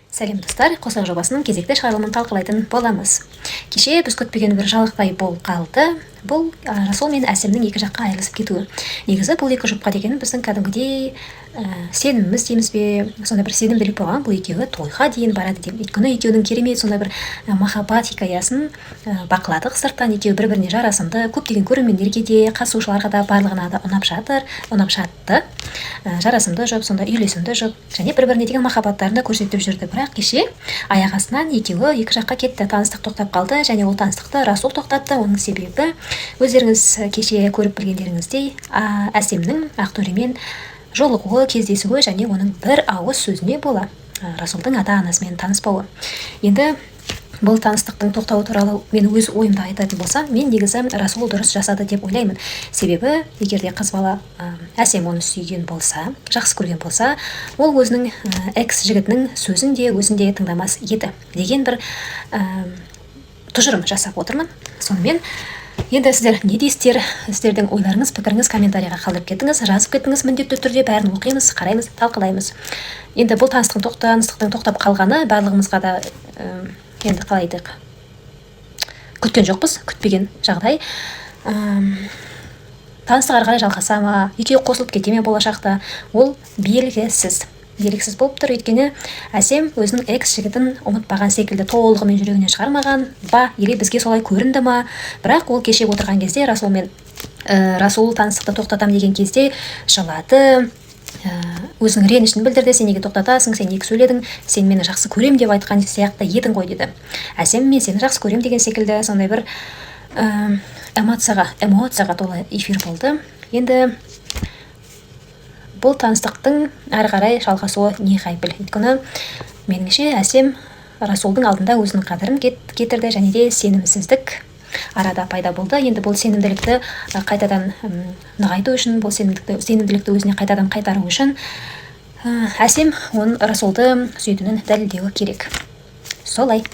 Сәлем достар, қосақ жобасының кезекті шығарылымын талқылайтын боламыз. Кеше біз күтпеген бір жаңалықтай болып қалды. Бұл Расул мен Әсемнің екі жаққа айырылысып кетуі. Негізі бұл екі жұпқа деген біздің кәдімгідей сеніміміз дейміз бе, сондай бір сенімділік болған. Бұл екеуі тойға дейін барады деп. Өйткені екеудің керемет сондай бір махаббат хикаясын бақыладық сырттан. Екеуі бір-біріне жарасымды, көптеген көрермендерге де, қатысушыларға да барлығына да ұнап жатты. Жарасымды жұп, сонда үйлесімді жұп, және бір-біріне деген махаббаттарын да көрсетіп жүрді. Бірақ кеше аяқ астынан екеуі екі жаққа кетті. Таныстық тоқтап қалды, және ол таныстықты Расул тоқтатты. Оның себебі өздеріңіз кеше көріп білгендеріңіздей Әсемнің Ақтөремен жолығуы, кездесуі және оның бір ауыз сөзіне бола Расулдың ата-анасымен таныспауы. Енді бұл таныстықтың тоқтауы туралы мен өз ойымды айтатын болсам, мен негізі Расул дұрыс жасады деп ойлаймын. Себебі егер де қыз бала Әсем оны сүйген болса, жақсы көрген болса, ол өзінің экс жігітінің сөзін де өзін де тыңдамас еді деген бір тұжырым жасап отырмын. Сонымен енді сіздер не дейсіздер? Сіздердің ойларыңыз, пікіріңіз комментарийға қалдырып кетіңіз, жазып кетіңіз, міндетті түрде бәрін оқимыз, қараймыз, талқылаймыз. Енді бұл таныстықтың тоқтап қалғаны барлығымызға да енді қалай айтайық, күткен жоқпыз, күтпеген жағдай. Таныстық ары қарай жалғаса ма, екеуі қосылып кете ме болашақта, ол белгісіз болып тұр. Өйткені Әсем өзінің экс жігітін ұмытпаған секілді, толығымен жүрегінен шығармаған ба, или бізге солай көрінді ма. Бірақ ол кеше отырған кезде Расул таныстықты тоқтатам деген кезде жылады, өзінің ренішін білдірді. Сен неге тоқтатасың, сен неге сөйледің, сен мені жақсы көрем деп айтқан сияқты едің ғой деді. Әсем мен сені жақсы көрем деген секілді сондай бір эмоцияға толы эфир болды. Енді бұл таныстықтың ары қарай жалғасуы не қайбіл. Өйткені меніңше Әсем Расулдың алдында өзінің қадірін кетірді, және де сенімсіздік арада пайда болды. Енді бұл сенімділікті қайтадан нығайту үшін, бұл сенімділікті өзіне қайтадан қайтару үшін Әсем Расулды сүйетінін дәлелдеуі керек. Солай.